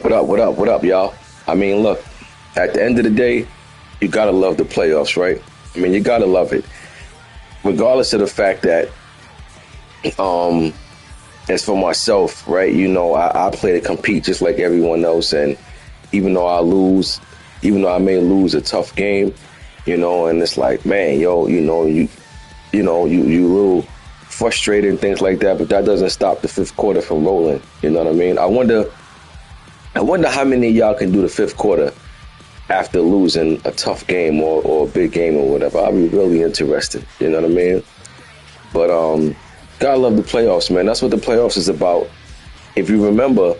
What up, what up, what up, y'all? I mean, look, at the end of the day, you gotta love the playoffs, right? I mean, you gotta love it. Regardless of the fact that, as for myself, right, I play to compete just like everyone else. And even though I lose, even though I may lose a tough game, and it's like, man, you a little frustrated and things like that, but that doesn't stop the fifth quarter from rolling. You know what I mean? I wonder how many of y'all can do the fifth quarter after losing a tough game or a big game or whatever. I'll be really interested. You know what I mean? But gotta love the playoffs, man. That's what the playoffs is about. If you remember,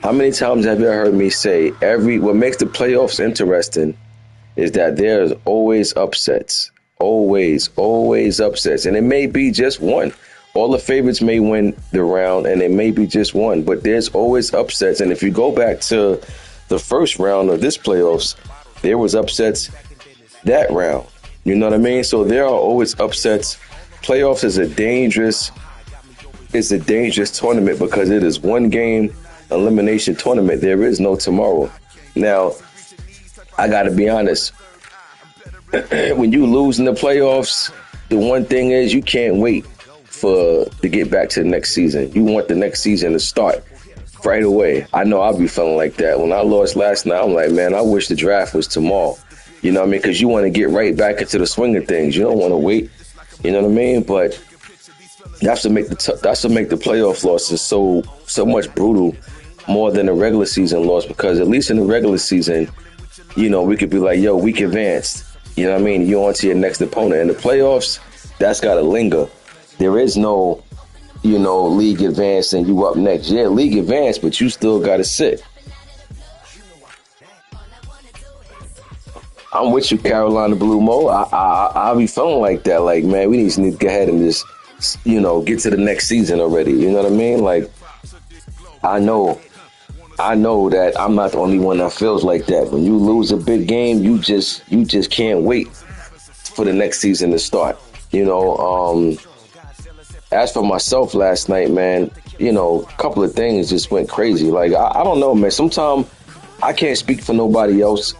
how many times have you heard me say what makes the playoffs interesting is that there's always upsets. Always upsets. And it may be just one. All the favorites may win the round, and it may be just one, but there's always upsets. And if you go back to the first round of this playoffs, there was upsets that round. You know what I mean? So there are always upsets. Playoffs is a dangerous tournament because it is one game elimination tournament. There is no tomorrow. Now, I got to be honest. When you lose in the playoffs, the one thing is you can't wait to get back to the next season. You want the next season to start right away. I know I'll be feeling like that. When I lost last night, I'm like, man, I wish the draft was tomorrow. You know what I mean? Because you want to get right back into the swing of things. You don't want to wait. You know what I mean? But that's what make the playoff losses so much brutal, more than a regular season loss. Because at least in the regular season, we could be like, yo, week advanced. You know what I mean? You're on to your next opponent. In the playoffs, that's got to linger. There is no, league advanced and you up next. Yeah, league advanced, but you still got to sit. I'm with you, Carolina Blue Mo. I be feeling like that. Like, man, we need to go ahead and just, get to the next season already. You know what I mean? Like, I know that I'm not the only one that feels like that. When you lose a big game, you just can't wait for the next season to start. As for myself last night, man, a couple of things just went crazy. Like, I don't know, man. Sometimes I can't speak for nobody else,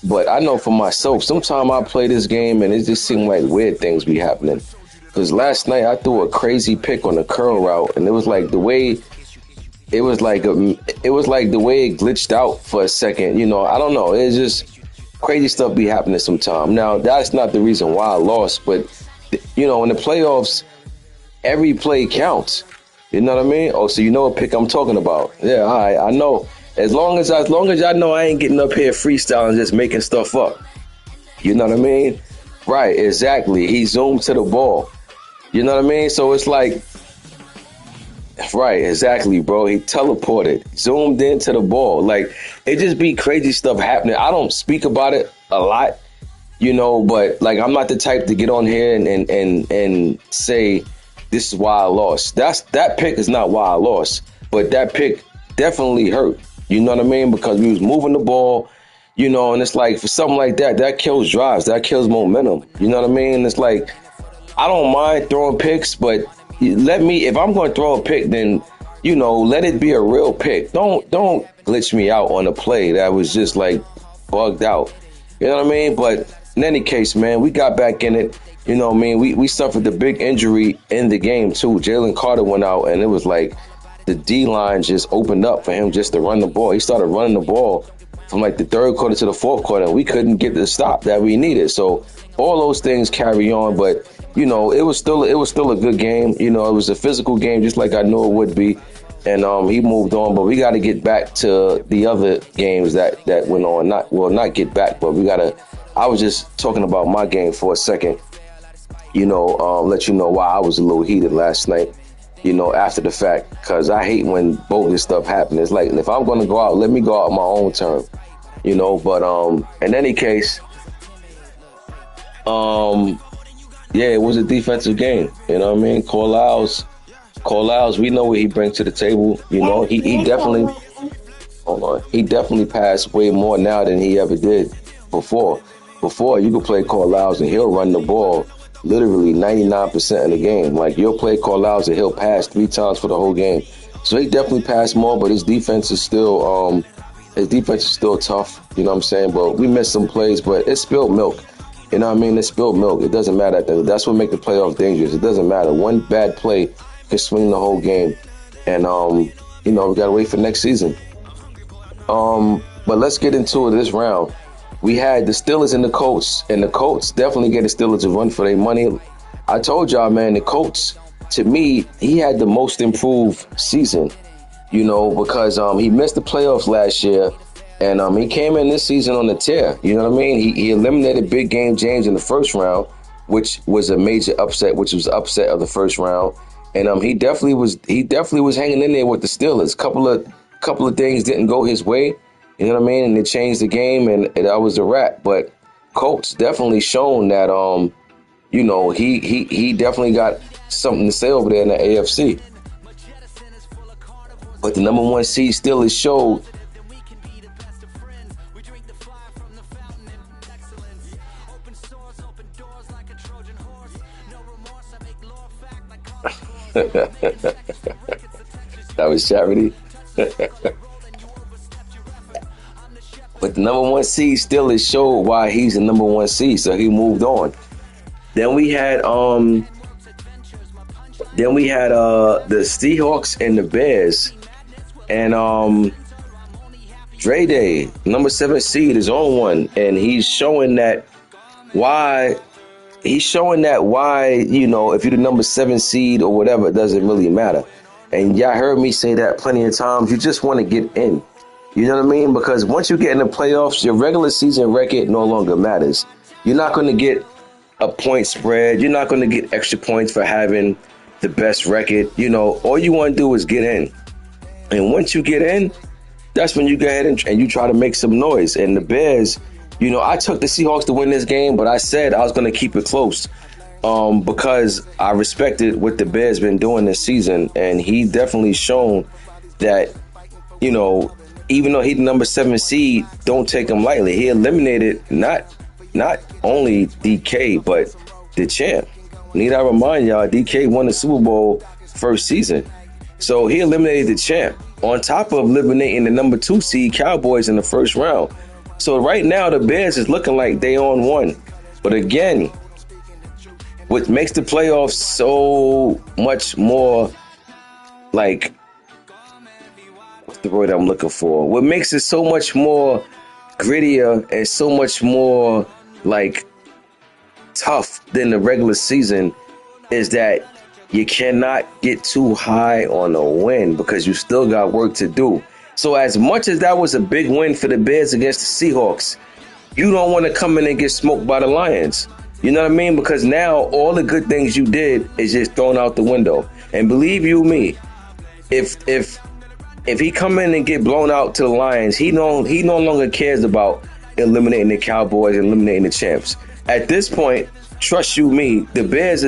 but I know for myself, sometimes I play this game and it just seems like weird things be happening. Because last night I threw a crazy pick on the curl route, and it was like the way it glitched out for a second. I don't know. It's just crazy stuff be happening sometimes. Now, that's not the reason why I lost, but in the playoffs, every play counts. You know what I mean? Oh, so you know what pick I'm talking about? Yeah, all right. I know. As long as y'all know I ain't getting up here freestyling, just making stuff up. You know what I mean? Right, exactly. He zoomed to the ball. You know what I mean? So it's like, right, exactly, bro. He teleported, zoomed into the ball. Like, it just be crazy stuff happening. I don't speak about it a lot, but like, I'm not the type to get on here and say this is why I lost. That pick is not why I lost, but that pick definitely hurt. You know what I mean? Because we was moving the ball, and it's like for something like that kills drives, that kills momentum. You know what I mean? It's like, I don't mind throwing picks, but if I'm going to throw a pick, then, let it be a real pick. Don't glitch me out on a play that was just like bugged out. You know what I mean? But in any case, man, we got back in it. You know what I mean? We suffered the big injury in the game too. Jalen Carter went out, and it was like the D-line just opened up for him just to run the ball. He started running the ball from like the third quarter to the fourth quarter, and we couldn't get the stop that we needed. So all those things carry on, but it was still a good game. It was a physical game, just like I knew it would be. And he moved on, but we got to get back to the other games that went on. Not get back, but I was just talking about my game for a second. Let you know why I was a little heated last night. After the fact, because I hate when bogus stuff happens. It's like, if I'm going to go out, let me go out on my own term. But in any case, yeah, it was a defensive game. You know what I mean? Corlals, we know what he brings to the table. He definitely, hold on, he definitely passed way more now than he ever did before. Before, you could play Corlals and he'll run the ball literally 99% of the game. Like, you'll play Corlals and he'll pass 3 times for the whole game. So he definitely passed more, but his defense is still tough. You know what I'm saying? But we missed some plays, but it's spilled milk. You know what I mean? It's spilled milk. It doesn't matter. That's what makes the playoff dangerous. It doesn't matter. One bad play can swing the whole game. And we gotta wait for next season. But let's get into it this round. We had the Steelers and the Colts, and the Colts definitely gave the Steelers a run for their money. I told y'all, man, the Colts, to me, he had the most improved season, because he missed the playoffs last year, and he came in this season on a tear. You know what I mean? He eliminated Big Game James in the first round, which was a major upset, which was upset of the first round. And he definitely was hanging in there with the Steelers. Couple of things didn't go his way, you know what I mean? And it changed the game, and that was a wrap. But Colts definitely shown that he definitely got something to say over there in the AFC. But the number one seed still is showed. That was charity. But the number one seed still is showed why he's the number one seed, so he moved on. Then we had the Seahawks and the Bears, and Dre Day, number 7 seed, is on one, and he's showing that why. If you're the number 7 seed or whatever, it doesn't really matter. And y'all heard me say that plenty of times. You just want to get in. You know what I mean? Because once you get in the playoffs, your regular season record no longer matters. You're not going to get a point spread. You're not going to get extra points for having the best record. All you want to do is get in. And once you get in, that's when you go ahead and you try to make some noise. And the Bears, I took the Seahawks to win this game, but I said I was going to keep it close because I respected what the Bears been doing this season. And he definitely shown that, even though he's the number 7 seed, don't take him lightly. He eliminated not only DK, but the champ. Need I remind y'all, DK won the Super Bowl first season. So he eliminated the champ on top of eliminating the number 2 seed Cowboys in the first round. So right now the Bears is looking like they on one. But again, what makes the playoffs so much more like, what's the word I'm looking for? What makes it so much more grittier and so much more like tough than the regular season is that you cannot get too high on a win because you still got work to do. So as much as that was a big win for the Bears against the Seahawks, you don't want to come in and get smoked by the Lions. You know what I mean? Because now all the good things you did is just thrown out the window. And believe you me, if he come in and get blown out to the Lions, he no longer cares about eliminating the Cowboys and eliminating the champs. At this point, trust you me, the Bears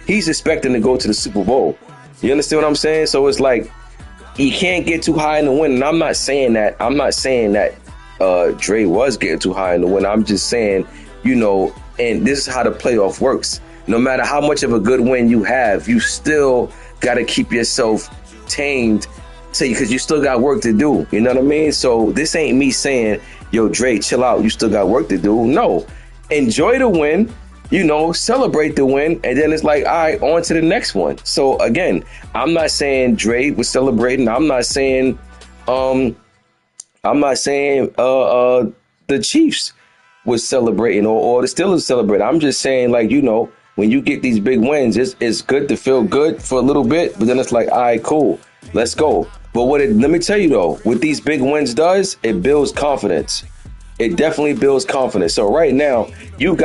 he's expecting to go to the Super Bowl. You understand what I'm saying? So it's like he can't get too high in the win. And I'm not saying that Dre was getting too high in the win. I'm just saying, and this is how the playoff works. No matter how much of a good win you have, you still got to keep yourself tamed because you still got work to do. You know what I mean? So this ain't me saying, yo, Dre, chill out. You still got work to do. No. Enjoy the win, celebrate the win. And then it's like, all right, on to the next one. So again, I'm not saying Dre was celebrating. I'm not saying the Chiefs was celebrating or the Steelers celebrating. I'm just saying, like, when you get these big wins, it's good to feel good for a little bit, but then it's like, all right, cool, let's go. But let me tell you though, what these big wins does, it builds confidence. It definitely builds confidence. So right now, you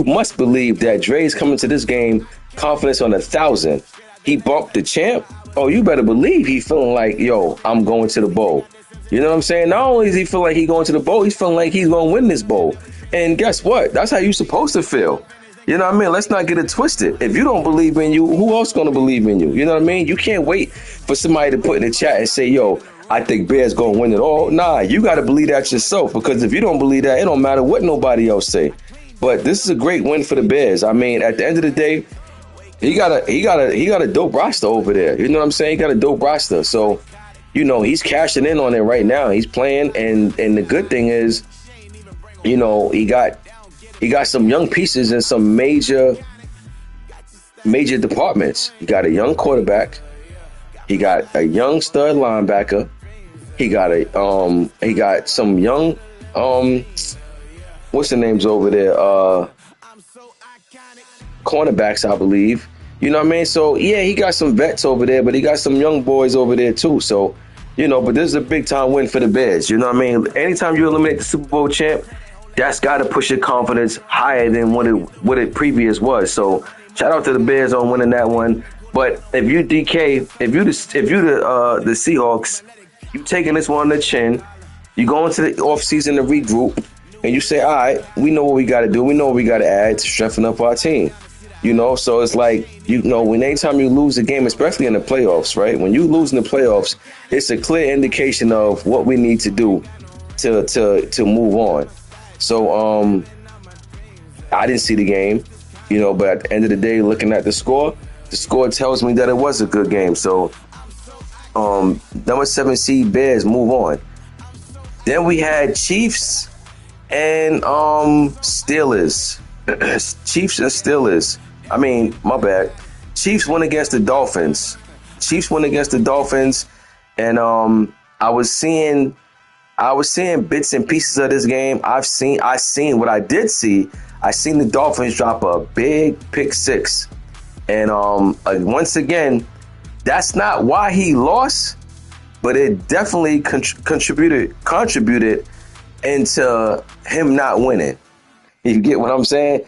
must believe that Dre's coming to this game confidence on 1,000. He bumped the champ. Oh, you better believe he feeling like, yo, I'm going to the bowl. You know what I'm saying? Not only does he feel like he's going to the bowl, he's feeling like he's going to win this bowl. And guess what? That's how you're supposed to feel. You know what I mean? Let's not get it twisted. If you don't believe in you, who else going to believe in you? You know what I mean? You can't wait for somebody to put in the chat and say, yo, I think Bears going to win it all. Nah, you got to believe that yourself, because if you don't believe that, it don't matter what nobody else say. But this is a great win for the Bears. I mean, at the end of the day, he got a dope roster over there. You know what I'm saying? He got a dope roster. So, he's cashing in on it right now. He's playing, and the good thing is, he got some young pieces in some major departments. He got a young quarterback. He got a young stud linebacker. He got some young what's the names over there? Cornerbacks, I believe. You know what I mean? So yeah, he got some vets over there, but he got some young boys over there too. So, but this is a big time win for the Bears. You know what I mean? Anytime you eliminate the Super Bowl champ, that's got to push your confidence higher than what it previous was. So shout out to the Bears on winning that one. But if you DK, if you the Seahawks, you taking this one on the chin. You go into the offseason to regroup, and you say, all right, we know what we got to do. We know what we got to add to strengthen up our team. So it's like, when anytime you lose a game, especially in the playoffs, right? When you lose in the playoffs, it's a clear indication of what we need to do to move on. So I didn't see the game, but at the end of the day, looking at the score tells me that it was a good game. So number 7 seed Bears move on. Then we had Chiefs and Steelers. Chiefs and Steelers. I mean, my bad. Chiefs went against the Dolphins. And I was seeing bits and pieces of this game. I seen what I did see. I seen the Dolphins drop a big pick 6. And once again, that's not why he lost, but it definitely contributed into him not winning. You get what I'm saying?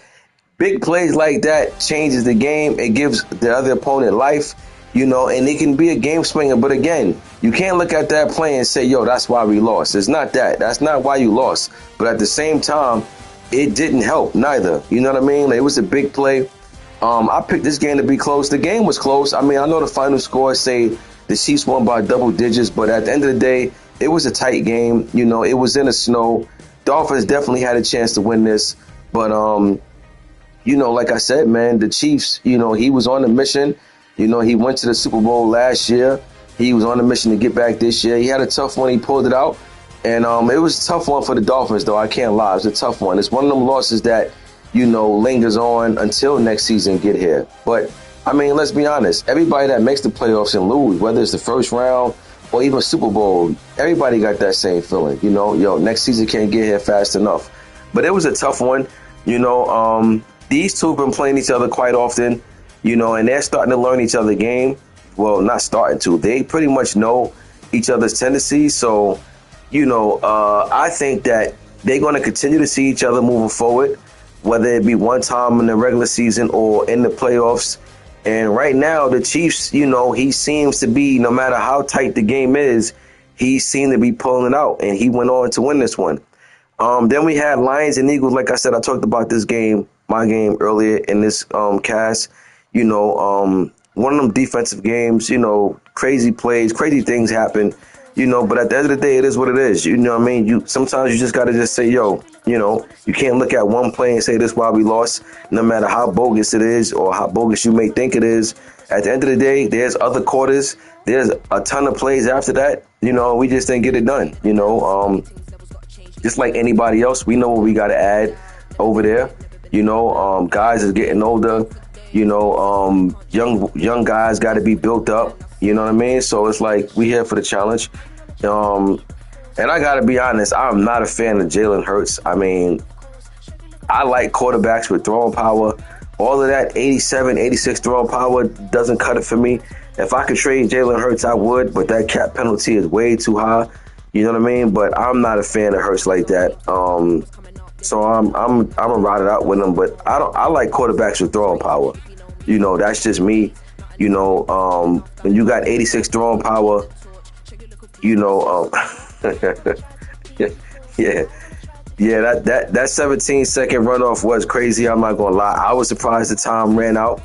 Big plays like that changes the game. It gives the other opponent life, and it can be a game swinger. But again, you can't look at that play and say, yo, that's why we lost. It's not that. That's not why you lost. But at the same time, it didn't help neither. You know what I mean? It was a big play. I picked this game to be close. The game was close. I mean, I know the final score say the Chiefs won by double digits, but at the end of the day, it was a tight game. It was in the snow. Dolphins definitely had a chance to win this. But, like I said, man, the Chiefs, he was on a mission. He went to the Super Bowl last year. He was on a mission to get back this year. He had a tough one. He pulled it out. And it was a tough one for the Dolphins, though. I can't lie. It was a tough one. It's one of them losses that, lingers on until next season get here. But, I mean, let's be honest. Everybody that makes the playoffs and lose, whether it's the first round or even Super Bowl, everybody got that same feeling. Next season can't get here fast enough. But it was a tough one. These two have been playing each other quite often, and they're starting to learn each other's game. Well, not starting to. They pretty much know each other's tendencies. So, I think that they're going to continue to see each other moving forward, whether it be one time in the regular season or in the playoffs. And right now, the Chiefs, he seems to be, no matter how tight the game is, he seemed to be pulling it out, and he went on to win this one. Then we had Lions and Eagles. Like I said, I talked about this game, my game, earlier in this cast. One of them defensive games, crazy plays, crazy things happen, but at the end of the day, it is what it is. You know what I mean? Sometimes you just got to just say, yo, you can't look at one play and say this is why we lost, no matter how bogus it is or how bogus you may think it is. At the end of the day, there's other quarters. There's a ton of plays after that. We just didn't get it done, just like anybody else. We know what we got to add over there. Guys is getting older. Young guys got to be built up. You know what I mean? So it's like we here for the challenge. And I got to be honest, I'm not a fan of Jalen Hurts. I mean, I like quarterbacks with throwing power. All of that 87, 86 throwing power doesn't cut it for me. If I could trade Jalen Hurts, I would, but that cap penalty is way too high. You know what I mean? But I'm not a fan of Hurts like that. So I'm gonna ride it out with him. But I like quarterbacks with throwing power. That's just me. When you got 86 throwing power, that 17-second runoff was crazy. I'm not gonna lie. I was surprised the time ran out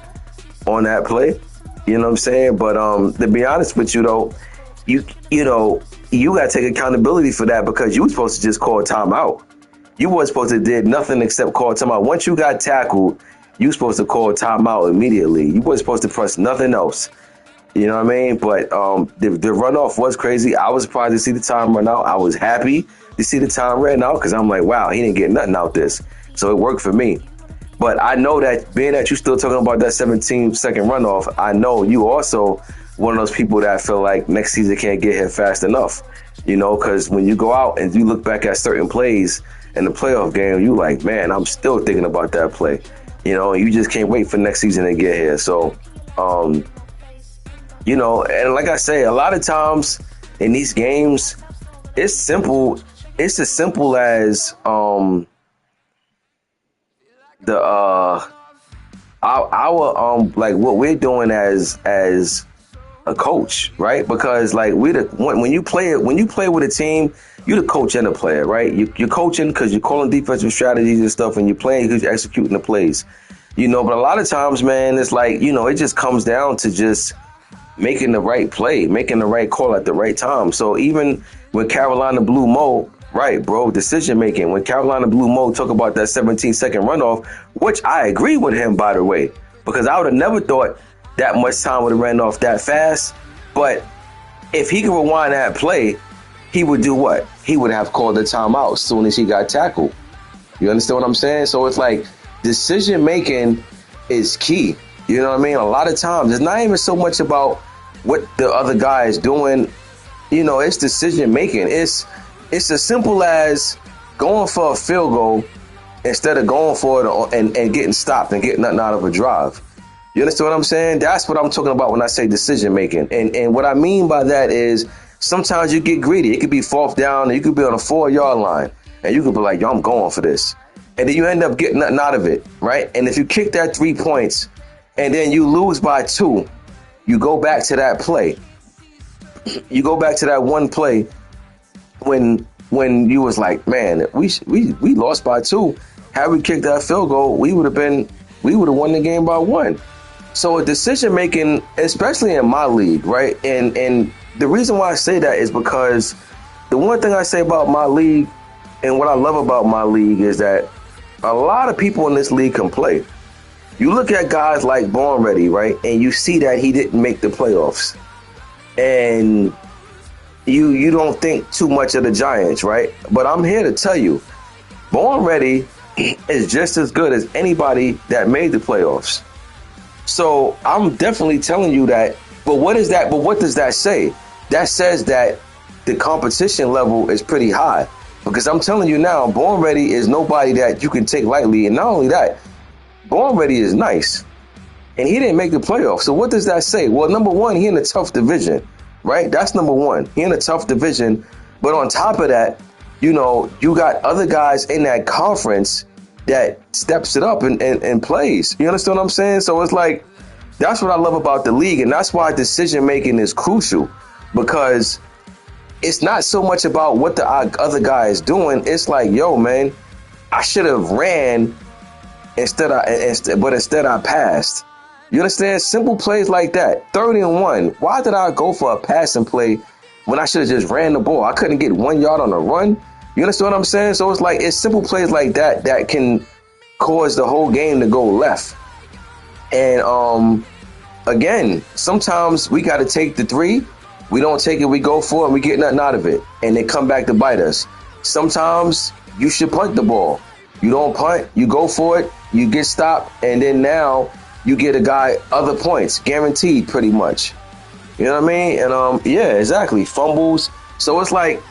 on that play. You know what I'm saying? But to be honest with you though, you gotta take accountability for that, because you were supposed to just call a timeout. You weren't supposed to did nothing except call a timeout. Once you got tackled, you supposed to call timeout immediately. You weren't supposed to press nothing else. You know what I mean? But the runoff was crazy. I was surprised to see the time run out. I was happy to see the time ran out because I'm like, wow, he didn't get nothing out this. So it worked for me. But I know that being that you're still talking about that 17-second runoff, I know you also one of those people that feel like next season can't get here fast enough. You know, because when you go out and you look back at certain plays in the playoff game, you like, man, I'm still thinking about that play. You know, you just can't wait for next season to get here. So, you know, and like I say, a lot of times in these games, it's simple. It's as simple as our like what we're doing as a coach, right? Because like when you play with a team, you're the coach and the player, right? You're coaching because you're calling defensive strategies and stuff, and you're playing because you're executing the plays. You know, but a lot of times, man, it's like, you know, it just comes down to just making the right play, making the right call at the right time. So even when Carolina blew Mo, right, bro, decision making. When Carolina blew Mo, talk about that 17-second runoff, which I agree with him, by the way, because I would have never thought that much time would have ran off that fast. But if he could rewind that play, he would do what? He would have called the timeout as soon as he got tackled. You understand what I'm saying? So it's like decision making is key. You know what I mean? A lot of times, it's not even so much about what the other guy is doing. You know, it's decision making. It's as simple as going for a field goal instead of going for it and getting stopped and getting nothing out of a drive. You understand what I'm saying? That's what I'm talking about when I say decision making. And what I mean by that is sometimes you get greedy. It could be 4th down, and you could be on a 4-yard line, and you could be like, yo, I'm going for this. And then you end up getting nothing out of it, right? And if you kick that 3 points and then you lose by 2, you go back to that play. You go back to that one play when you was like, man, we lost by 2. Had we kicked that field goal, we would have won the game by 1. So a decision making, especially in my league, right? And the reason why I say that is because the one thing I say about my league and what I love about my league is that a lot of people in this league can play. You look at guys like Born Ready, right? And you see that he didn't make the playoffs. And you don't think too much of the Giants, right? But I'm here to tell you, Born Ready is just as good as anybody that made the playoffs. So I'm definitely telling you that. But what is that? But what does that say? That says that the competition level is pretty high. Because I'm telling you now, Born Ready is nobody that you can take lightly. And not only that, Born Ready is nice. And he didn't make the playoffs. So what does that say? Well, number one, he in a tough division, right? That's number one. He in a tough division. But on top of that, you know, you got other guys in that conference that steps it up and plays. You understand what I'm saying? So it's like, that's what I love about the league. And that's why decision making is crucial, because it's not so much about what the other guy is doing. It's like, yo, man, I should have ran instead I passed. You understand? Simple plays like that. 3rd and 1. Why did I go for a passing play when I should have just ran the ball? I couldn't get 1 yard on the run. You understand what I'm saying? So it's like, it's simple plays like that that can cause the whole game to go left. And again, sometimes we got to take the 3. We don't take it, we go for it, and we get nothing out of it. And they come back to bite us. Sometimes you should punt the ball. You don't punt, you go for it, you get stopped, and then now you get a guy other points, guaranteed pretty much. You know what I mean? And yeah, exactly. Fumbles. So it's like,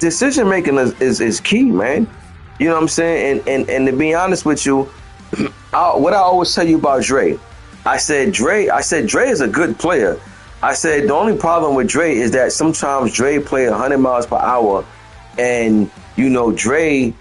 decision making is key, man. You know what I'm saying? And to be honest with you, what I always tell you about Dre, I said Dre is a good player. I said the only problem with Dre is that sometimes Dre play 100 miles per hour, and you know Dre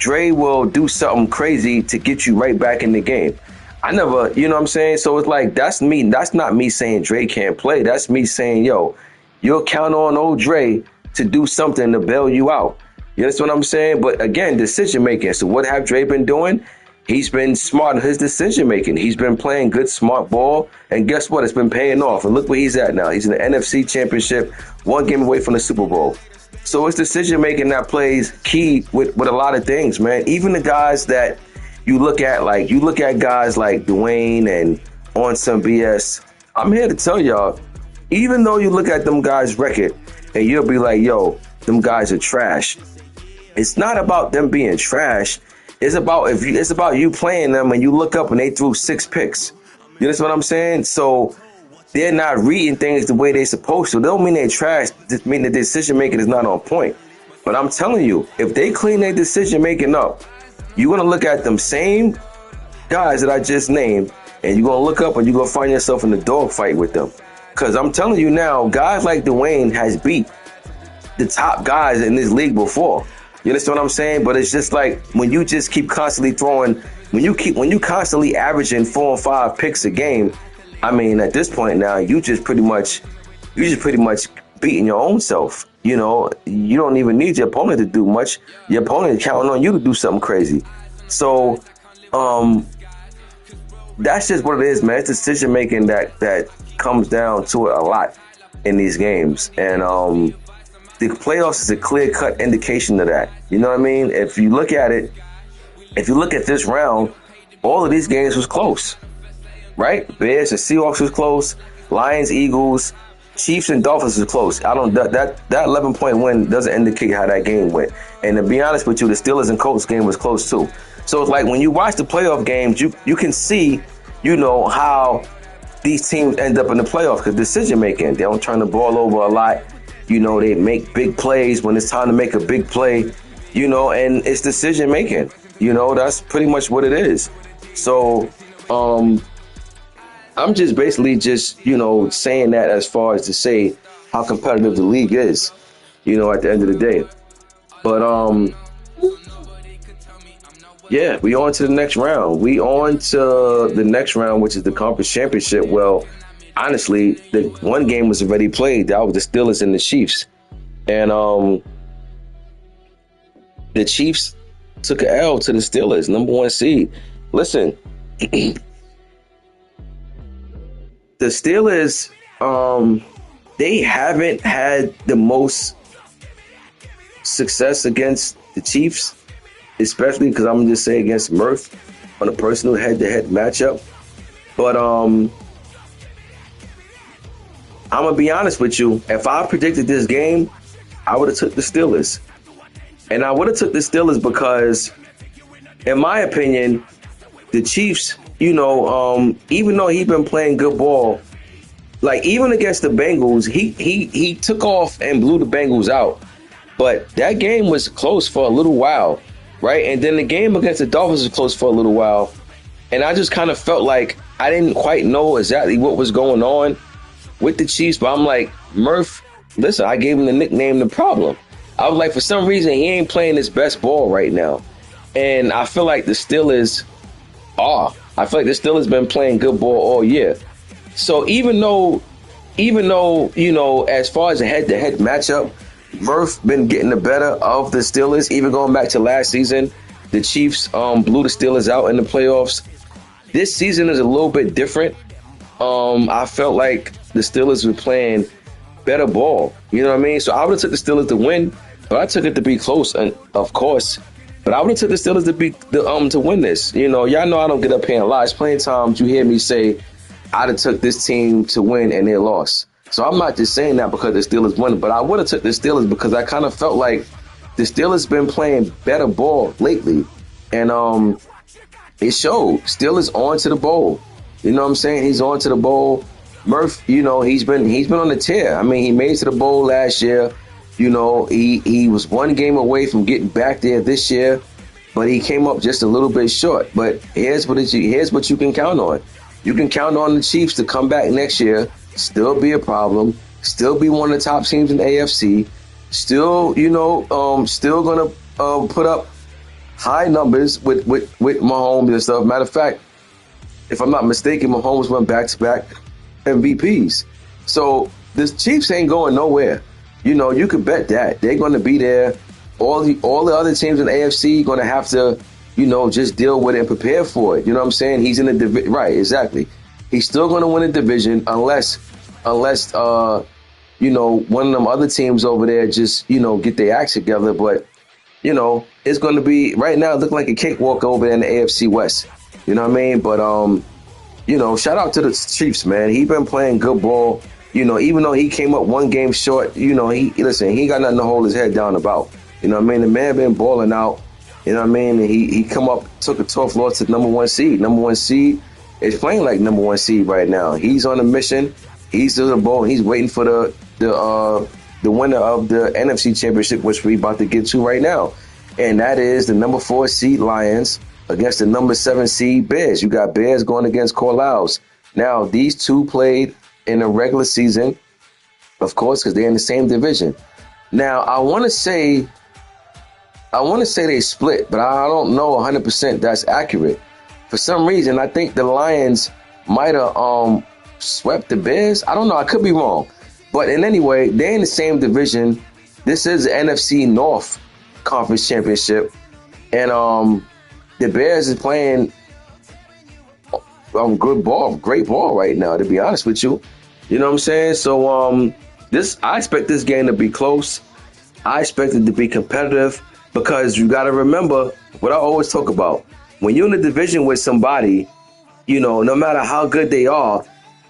will do something crazy to get you right back in the game. I never, you know what I'm saying? So it's like, that's me. That's not me saying Dre can't play. That's me saying, yo, you'll count on old Dre to do something to bail you out. You understand what I'm saying? But again, decision making. So what have Dre been doing? He's been smart in his decision making. He's been playing good, smart ball. And guess what? It's been paying off. And look where he's at now. He's in the NFC Championship, 1 game away from the Super Bowl. So it's decision making that plays key with a lot of things, man. Even the guys that you look at guys like Dwayne and on some BS. I'm here to tell y'all, even though you look at them guys' record and you'll be like, yo, them guys are trash. It's not about them being trash. It's about you playing them and you look up and they threw 6 picks. You understand what I'm saying? So they're not reading things the way they're supposed to. They don't mean they're trash. It mean the decision making is not on point. But I'm telling you, if they clean their decision making up, you're gonna look at them same guys that I just named, and you're gonna look up and you're gonna find yourself in a dogfight with them. Cause I'm telling you now, guys like Dwayne has beat the top guys in this league before. You understand what I'm saying? But it's just like when you just keep constantly throwing, when you constantly averaging 4 and 5 picks a game. I mean, at this point now, you just pretty much beating your own self. You know, you don't even need your opponent to do much. Your opponent is counting on you to do something crazy. So, that's just what it is, man. It's decision making that comes down to it a lot in these games, and the playoffs is a clear-cut indication of that. You know what I mean? If you look at it, if you look at this round, all of these games was close, right? Bears and Seahawks was close. Lions, Eagles, Chiefs and Dolphins was close. That 11-point win doesn't indicate how that game went. And to be honest with you, the Steelers and Colts game was close too. So it's like when you watch the playoff games, you can see, you know, how these teams end up in the playoffs because decision making. They don't turn the ball over a lot. You know, they make big plays when it's time to make a big play, you know, and it's decision making. You know, that's pretty much what it is. So, I'm just basically you know, saying that as far as to say how competitive the league is, you know, at the end of the day. But, yeah, we on to the next round. We on to the next round, which is the conference championship. Well, honestly, the one game was already played. That was the Steelers and the Chiefs. And the Chiefs took an L to the Steelers, number 1 seed. Listen, the Steelers, they haven't had the most success against the Chiefs, especially because I'm going to just say against Murph on a personal head-to-head matchup. But I'm going to be honest with you. If I predicted this game, I would have took the Steelers. And I would have took the Steelers because, in my opinion, the Chiefs, you know, even though he's been playing good ball, like even against the Bengals, he took off and blew the Bengals out. But that game was close for a little while, right? And then the game against the Dolphins was close for a little while. And I just kind of felt like I didn't quite know exactly what was going on with the Chiefs. But I'm like, Murph, listen, I gave him the nickname The Problem. I was like, for some reason, he ain't playing his best ball right now. And I feel like the Steelers are. I feel like the Steelers been playing good ball all year. So even though, you know, as far as a head-to-head matchup, Murph been getting the better of the Steelers. Even going back to last season, the Chiefs blew the Steelers out in the playoffs. This season is a little bit different. I felt like the Steelers were playing better ball. You know what I mean? So I would have took the Steelers to win, but I took it to be close, and of course. But I would have took the Steelers to win this. You know, y'all know I don't get up here and lie. It's plenty of times you hear me say I'd have took this team to win and they lost. So I'm not just saying that because the Steelers won, but I would have took the Steelers because I kind of felt like the Steelers been playing better ball lately, and it showed. Steelers on to the bowl. You know what I'm saying? He's on to the bowl. Murph, you know, he's been on the tear. I mean, he made it to the bowl last year. You know, he was one game away from getting back there this year, but he came up just a little bit short. But here's what you can count on. You can count on the Chiefs to come back next year, still be a problem, still be one of the top teams in the AFC, still, you know, still gonna put up high numbers with Mahomes and stuff. Matter of fact, if I'm not mistaken, Mahomes went back-to-back MVPs. So the Chiefs ain't going nowhere. You know, you could bet that they're going to be there. All the other teams in the AFC going to have to, you know, just deal with it and prepare for it. You know what I'm saying? He's in the division. Right, exactly. He's still going to win a division unless you know, one of them other teams over there just, you know, get their acts together. But it's going to be right now. It look like a cakewalk over there in the AFC West. You know what I mean? But shout out to the Chiefs, man. He been playing good ball. Even though he came up one game short, he got nothing to hold his head down about. You know what I mean? The man been balling out. You know what I mean? And he come up, took a tough loss to the number one seed. Number one seed is playing like number one seed right now. He's on a mission. He's to the ball. He's waiting for the winner of the NFC Championship, which we about to get to right now. And that is the number 4 seed Lions against the number 7 seed Bears. You got Bears going against Carlisle. Now, these two played in the regular season, of course, because they're in the same division. Now, I want to say they split, but I don't know 100% that's accurate. For some reason, I think the Lions might have swept the Bears. I don't know. I could be wrong. But in any way, they're in the same division. This is the NFC North Conference Championship. And the Bears is playing good ball, great ball right now, to be honest with you. You know what I'm saying? So I expect this game to be close. I expect it to be competitive because you got to remember what I always talk about. When you're in a division with somebody, no matter how good they are,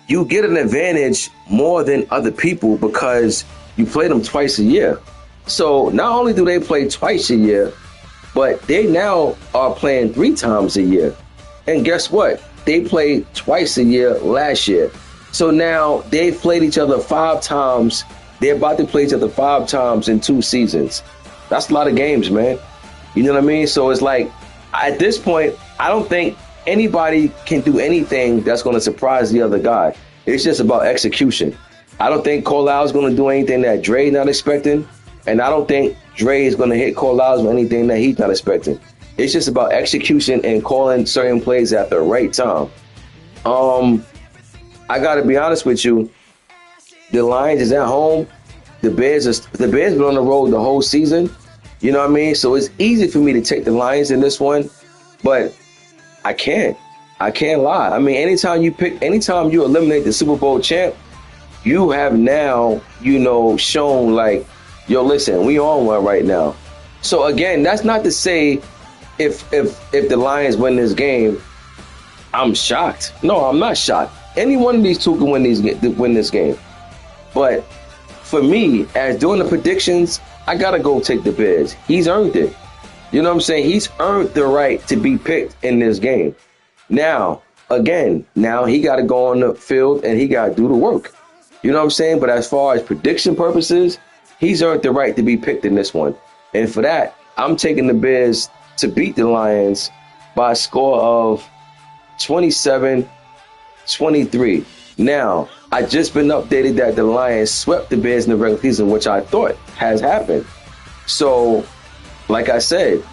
you get an advantage more than other people because you play them twice a year. So not only do they play twice a year, but they now are playing 3 times a year. And guess what? They played twice a year last year. So now they've played each other 5 times. They're about to play each other 5 times in 2 seasons. That's a lot of games, man. You know what I mean? So it's like, at this point, I don't think anybody can do anything that's going to surprise the other guy. It's just about execution. I don't think Carlisle's going to do anything that Dre's not expecting. And I don't think Dre is going to hit Carlisle with anything that he's not expecting. It's just about execution and calling certain plays at the right time. I got to be honest with you. The Lions is at home. The Bears been on the road the whole season. You know what I mean? So it's easy for me to take the Lions in this one, but I can't lie. I mean, anytime you eliminate the Super Bowl champ, you have now, shown like, yo, listen, we on one right now. So again, that's not to say if the Lions win this game, I'm shocked. No, I'm not shocked. Any one of these two can win this game. But for me, as doing the predictions, I gotta go take the Bears. He's earned it. You know what I'm saying? He's earned the right to be picked in this game. Now he got to go on the field and he got to do the work. You know what I'm saying? But as far as prediction purposes, he's earned the right to be picked in this one. And for that, I'm taking the Bears to beat the Lions by a score of 27-23. Now, I just been updated that the Lions swept the Bears in the regular season, which I thought has happened. So, like I said,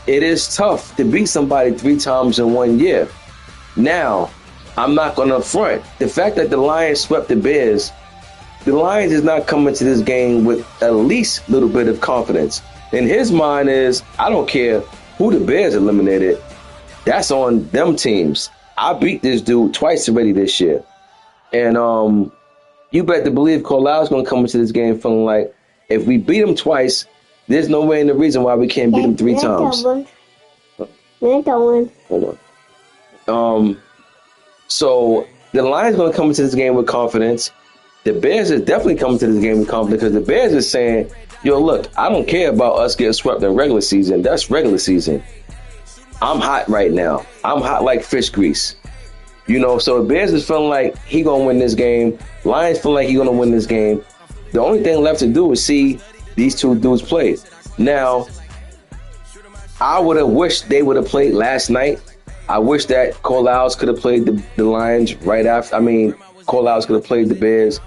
it is tough to beat somebody 3 times in 1 year. Now, I'm not going to front. The fact that the Lions swept the Bears is not coming to this game with at least a little bit of confidence. In his mind is, I don't care who the Bears eliminated. That's on them teams. I beat this dude twice already this year. And you better believe Carlisle's going to come into this game feeling like if we beat him twice, there's no way in the reason why we can't beat him 3 times. Hold on. So the Lions going to come into this game with confidence. The Bears is definitely coming to this game with confidence because the Bears is saying, yo, look, I don't care about us getting swept in regular season. That's regular season. I'm hot right now. I'm hot like fish grease. So the Bears is feeling like he going to win this game. Lions feel like he going to win this game. The only thing left to do is see these two dudes play. Now, I would have wished they would have played last night. I wish that Carlisle could have played the Lions right after. Carlisle could have played the Bears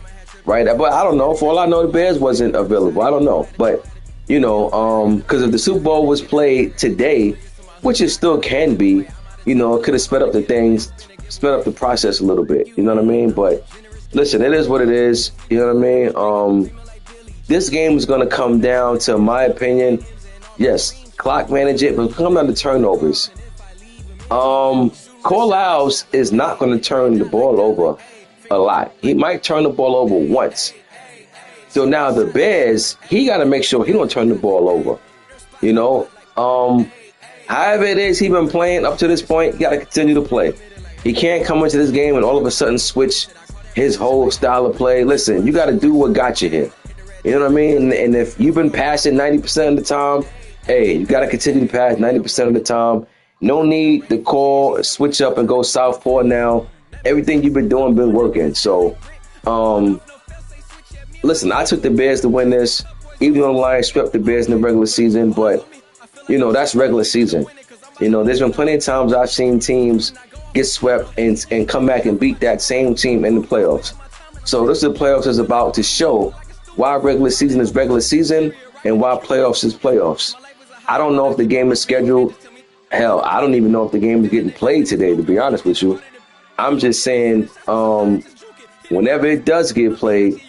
right after. But I don't know. For all I know, the Bears wasn't available. I don't know. But, because if the Super Bowl was played today, which it still can be, it could have sped up the process a little bit. You know what I mean? But listen, it is what it is. You know what I mean? This game is going to come down to, my opinion, yes, clock manage it, but come down to turnovers. Carlisle is not going to turn the ball over a lot. He might turn the ball over once. So now the Bears, he got to make sure he don't turn the ball over. You know, however it is he been playing up to this point, he got to continue to play. He can't come into this game and all of a sudden switch his whole style of play. Listen, you got to do what got you here. You know what I mean? And if you've been passing 90% of the time, hey, you got to continue to pass 90% of the time. No need to call, switch up and go southpaw now. Everything you've been doing been working. So, listen, I took the Bears to win this, even though the Lions swept the Bears in the regular season. But, that's regular season. There's been plenty of times I've seen teams get swept and come back and beat that same team in the playoffs. So this is the playoffs is about to show why regular season is regular season and why playoffs is playoffs. I don't know if the game is scheduled. Hell, I don't even know if the game is getting played today, to be honest with you. I'm just saying, whenever it does get played,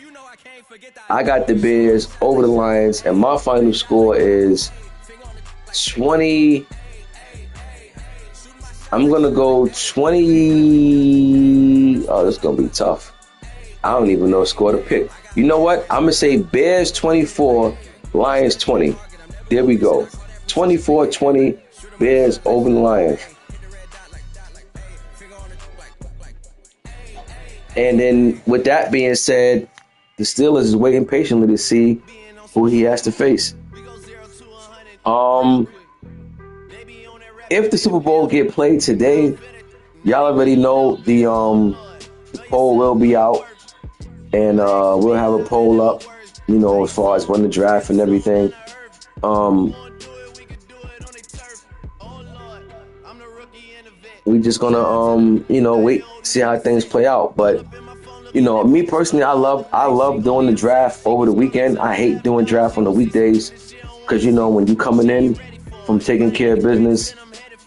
I got the Bears over the Lions, and my final score is 20. I'm going to go 20. Oh, this is going to be tough. I don't even know a score to pick. You know what? I'm going to say Bears 24, Lions 20. There we go. 24-20, Bears over the Lions. And then with that being said, the Steelers is waiting patiently to see who he has to face. If the Super Bowl get played today, y'all already know the poll will be out, and we'll have a poll up, as far as when the draft and everything. We just gonna wait, see how things play out. But me personally, I love doing the draft over the weekend. I hate doing draft on the weekdays because when you coming in from taking care of business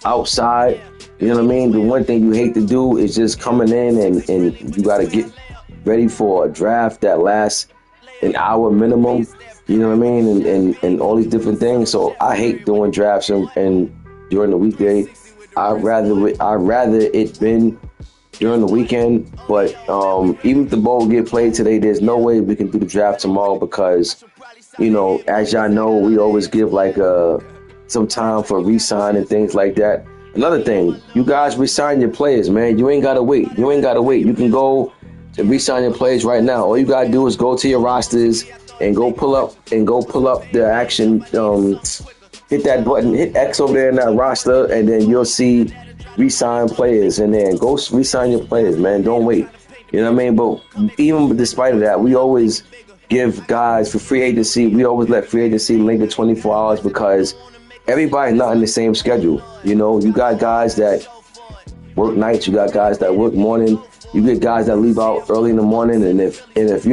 outside, you know what I mean? The one thing you hate to do is just coming in and you got to get ready for a draft that lasts an hour minimum, you know what I mean? And all these different things. So I hate doing drafts and during the weekday. I'd rather it been during the weekend. But even if the bowl get played today, there's no way we can do the draft tomorrow because, as y'all know, we always give like some time for re-sign and things like that. Another thing, you guys re-sign your players, man. You ain't gotta wait. You can go to re-sign your players right now. All you gotta do is go to your rosters and go pull up the action. Hit that button, hit X over there in that roster, and then you'll see re-sign players. And then go re-sign your players, man. Don't wait. You know what I mean? But even despite of that, we always give guys for free agency. We always let free agency linger 24 hours because everybody's not in the same schedule. You got guys that work nights, you got guys that work morning, you get guys that leave out early in the morning, and if at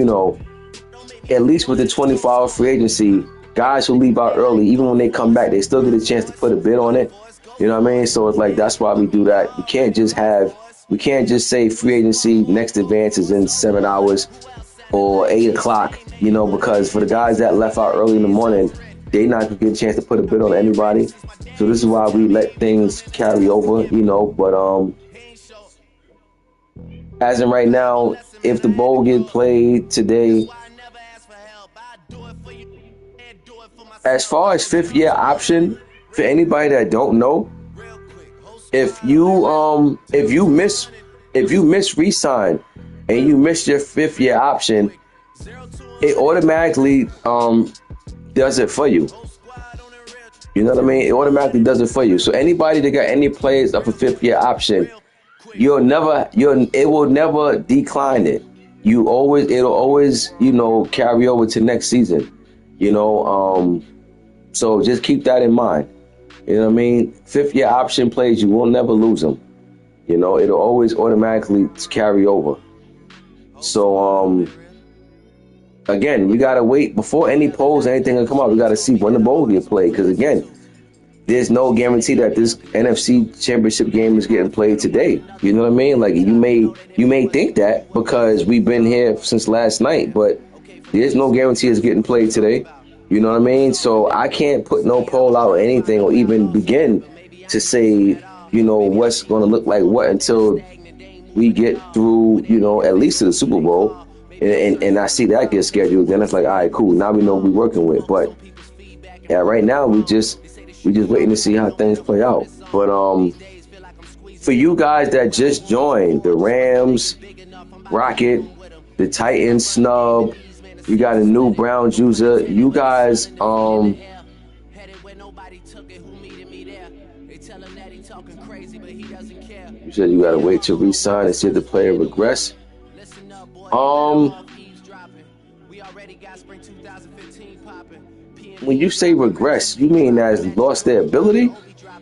least with the 24-hour free agency, guys who leave out early, even when they come back, they still get a chance to put a bid on it. You know what I mean? So it's like that's why we do that. We can't just say free agency next advance is in 7 hours or 8 o'clock, because for the guys that left out early in the morning, they not gonna get a chance to put a bid on anybody. So this is why we let things carry over, but as in right now, if the bowl get played today, as far as 5th year option, for anybody that don't know, if you miss re-sign and you miss your 5th year option, it automatically does it for you. You know what I mean? It automatically does it for you. So anybody that got any players up for 5th year option, it will never decline it. It'll always, carry over to next season. So just keep that in mind. You know what I mean? 5th year option plays, you will never lose them. It'll always automatically carry over. So, again, we got to wait before any polls, anything will come out. We got to see when the bowl get played. Because, again, there's no guarantee that this NFC championship game is getting played today. You know what I mean? Like, you may think that because we've been here since last night, but there's no guarantee it's getting played today. You know what I mean? So I can't put no poll out or anything or even begin to say, what's going to look like what until we get through, at least to the Super Bowl. And I see that get scheduled. Then it's like, all right, cool. Now we know what we're working with. But Yeah, right now we just waiting to see how things play out. But for you guys that just joined, the Rams, Rocket, the Titans snub, you got a new Browns user. You guys, you said you gotta wait to re-sign and see if the player regress. When you say regress, you mean as lost their ability?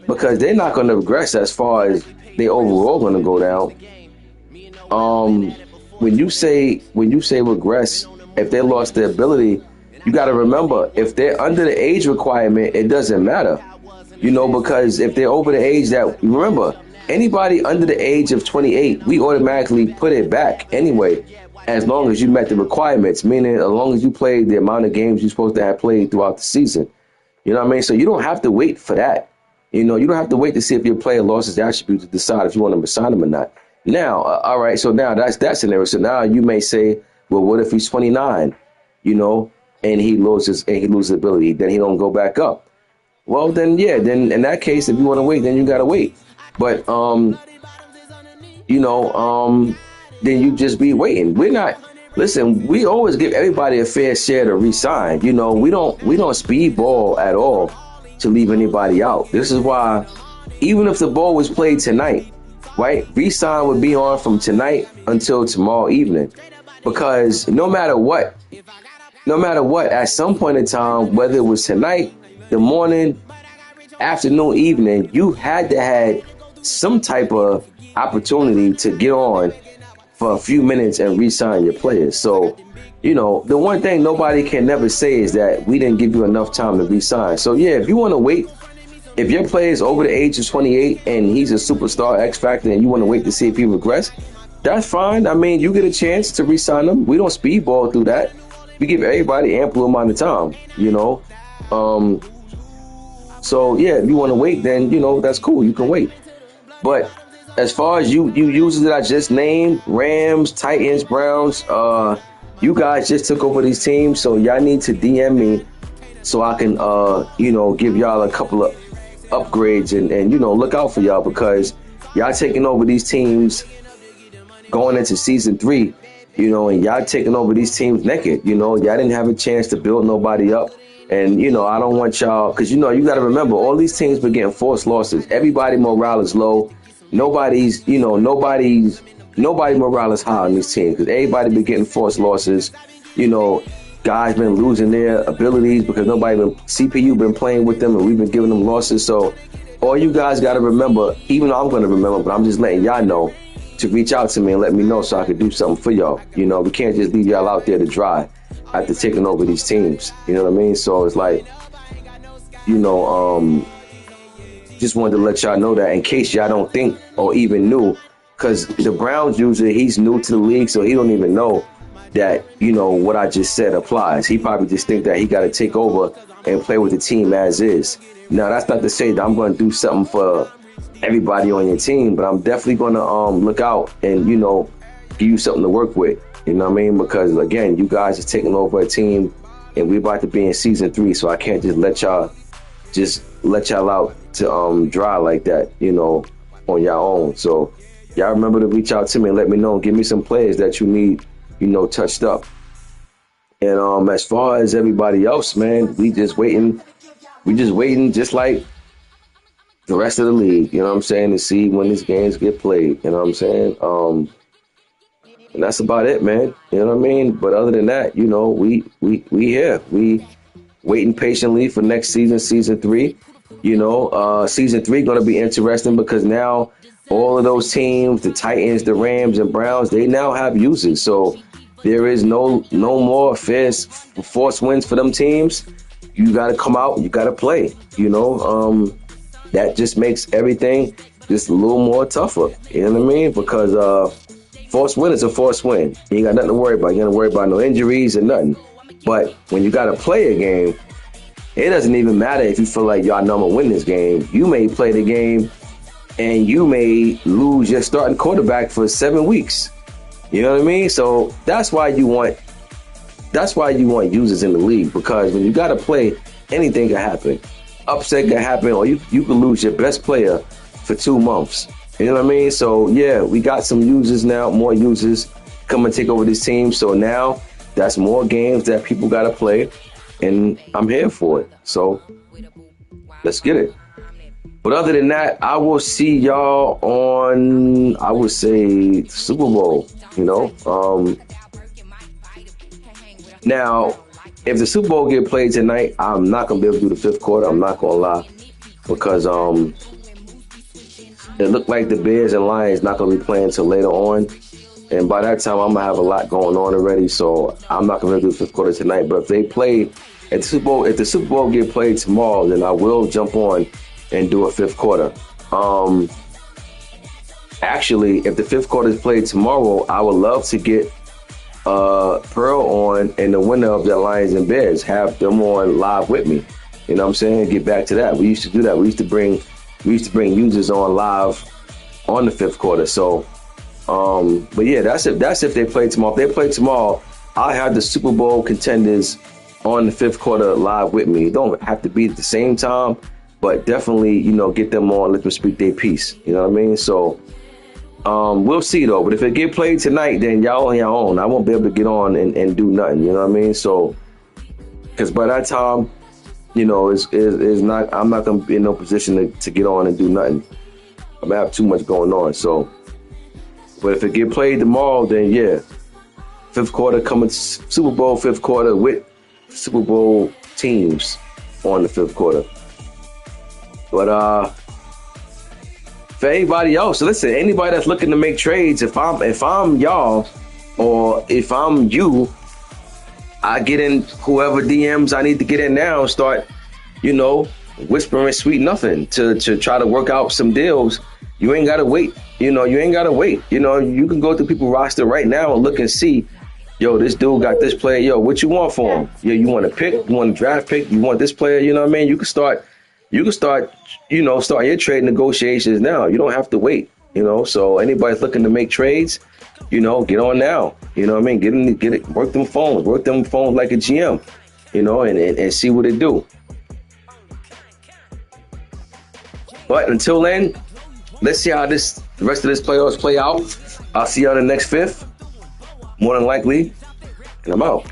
Because they're not going to regress as far as they overall going to go down. When you say regress, if they lost their ability, you got to remember if they're under the age requirement, it doesn't matter. You know, because if they're over the age that, remember, anybody under the age of 28, we automatically put it back anyway, as long as you met the requirements, meaning as long as you played the amount of games you're supposed to have played throughout the season. You know what I mean? So you don't have to wait for that. You know, you don't have to wait to see if your player lost his attribute to decide if you want to sign him or not. Now, all right, so now that's that scenario. So now you may say, well, what if he's 29, you know, and he loses ability, then he don't go back up. Well, then, yeah, then in that case, if you want to wait, then you got to wait. But, then you just be waiting. Listen, we always give everybody a fair share to re-sign. You know, we don't speedball at all to leave anybody out. This is why, even if the ball was played tonight, right, re-sign would be on from tonight until tomorrow evening. Because no matter what, at some point in time, whether it was tonight, the morning, afternoon, evening, you had to have some type of opportunity to get on for a few minutes and re-sign your players. So, you know, the one thing nobody can never say is that we didn't give you enough time to re-sign. So, yeah, if you want to wait, if your player is over the age of 28 and he's a superstar X Factor and you want to wait to see if he regress, that's fine. I mean, you get a chance to re-sign them. We don't speedball through that. We give everybody ample amount of time, you know. So, yeah, if you want to wait, then, you know, that's cool. You can wait. But as far as you users that I just named, Rams, Titans, Browns, you guys just took over these teams, so y'all need to DM me so I can, give y'all a couple of upgrades and look out for y'all because y'all taking over these teams going into season 3, and y'all taking over these teams naked. Y'all didn't have a chance to build nobody up. And, I don't want y'all, because, you got to remember, all these teams been getting forced losses. Everybody morale is low. Nobody morale is high on these teams because everybody been getting forced losses. Guys been losing their abilities because CPU been playing with them and we've been giving them losses. So all you guys got to remember, even though I'm going to remember, but I'm just letting y'all know to reach out to me and let me know so I can do something for y'all. We can't just leave y'all out there to dry after taking over these teams. You know what I mean? So it's like, just wanted to let y'all know that in case y'all don't think or even knew, because the Browns user, he's new to the league, so he don't even know that, what I just said applies. He probably just think that he got to take over and play with the team as is. Now, that's not to say that I'm going to do something for everybody on your team, but I'm definitely going to look out and, give you something to work with. You know what I mean? Because, again, you guys are taking over a team, and we're about to be in season 3, so I can't just let y'all out to dry like that, on your own. So y'all remember to reach out to me and let me know. Give me some players that you need, touched up. And as far as everybody else, man, we just waiting just like the rest of the league, you know what I'm saying, to see when these games get played, you know what I'm saying? And that's about it, man. You know what I mean? But other than that, we here. We waiting patiently for next season, season 3. Season 3 going to be interesting because now all of those teams, the Titans, the Rams, and Browns, they now have users. So there is no more forced wins for them teams. You got to come out, you got to play. That just makes everything just a little more tougher. You know what I mean? Because forced win is a forced win. You ain't got nothing to worry about. You ain't got to worry about no injuries or nothing. But when you got to play a game, it doesn't even matter if you feel like y'all know I'm gonna win this game. You may play the game and you may lose your starting quarterback for 7 weeks. You know what I mean? So that's why you want users in the league, because when you gotta play, anything can happen. Upset can happen, or you can lose your best player for 2 months. You know what I mean? So yeah, we got some users now, more users come and take over this team. So now that's more games that people got to play, and I'm here for it. So let's get it. But other than that, I will see y'all on, I would say, Super Bowl. You know, now if the Super Bowl get played tonight, I'm not gonna be able to do the fifth quarter. I'm not gonna lie, because it looked like the Bears and Lions not gonna be playing until later on, and by that time I'm gonna have a lot going on already. So I'm not gonna do the fifth quarter tonight. But if they play at the Super Bowl, if the Super Bowl get played tomorrow, then I will jump on and do a fifth quarter. Actually, if the fifth quarter is played tomorrow, I would love to get Pearl on and the winner of the Lions and Bears, have them on live with me. You know what I'm saying? Get back to that. We used to do that. We used to bring users on live on the fifth quarter. So, but yeah, that's if they play tomorrow. If they play tomorrow, I have the Super Bowl contenders on the fifth quarter live with me. It don't have to be at the same time, but definitely, you know, get them on, let them speak their piece. You know what I mean? So, we'll see though. But if it get played tonight, then y'all on your own. I won't be able to get on and do nothing. You know what I mean? So, because by that time, you know, it's not. I'm not gonna be in no position to get on and do nothing. I'm gonna have too much going on. So, but if it get played tomorrow, then yeah, fifth quarter coming, Super Bowl fifth quarter with Super Bowl teams on the fifth quarter. But for anybody else, listen, anybody that's looking to make trades, if I'm y'all, or if I'm you, I get in whoever DMs I need to get in now and start, you know, whispering sweet nothing to try to work out some deals. You ain't gotta wait. You know, you ain't gotta wait. You know, you can go through people's roster right now and look and see, yo, this dude got this player. Yo, what you want for him? Yeah, you want a pick? You want a draft pick? You want this player? You know what I mean? You can start, you know, start your trade negotiations now. You don't have to wait, you know. So anybody's looking to make trades, you know, get on now. You know what I mean? Get it, work them phones like a GM, you know, and see what it do. But until then, let's see how the rest of this playoffs play out. I'll see you on the next fifth, more than likely, and I'm out.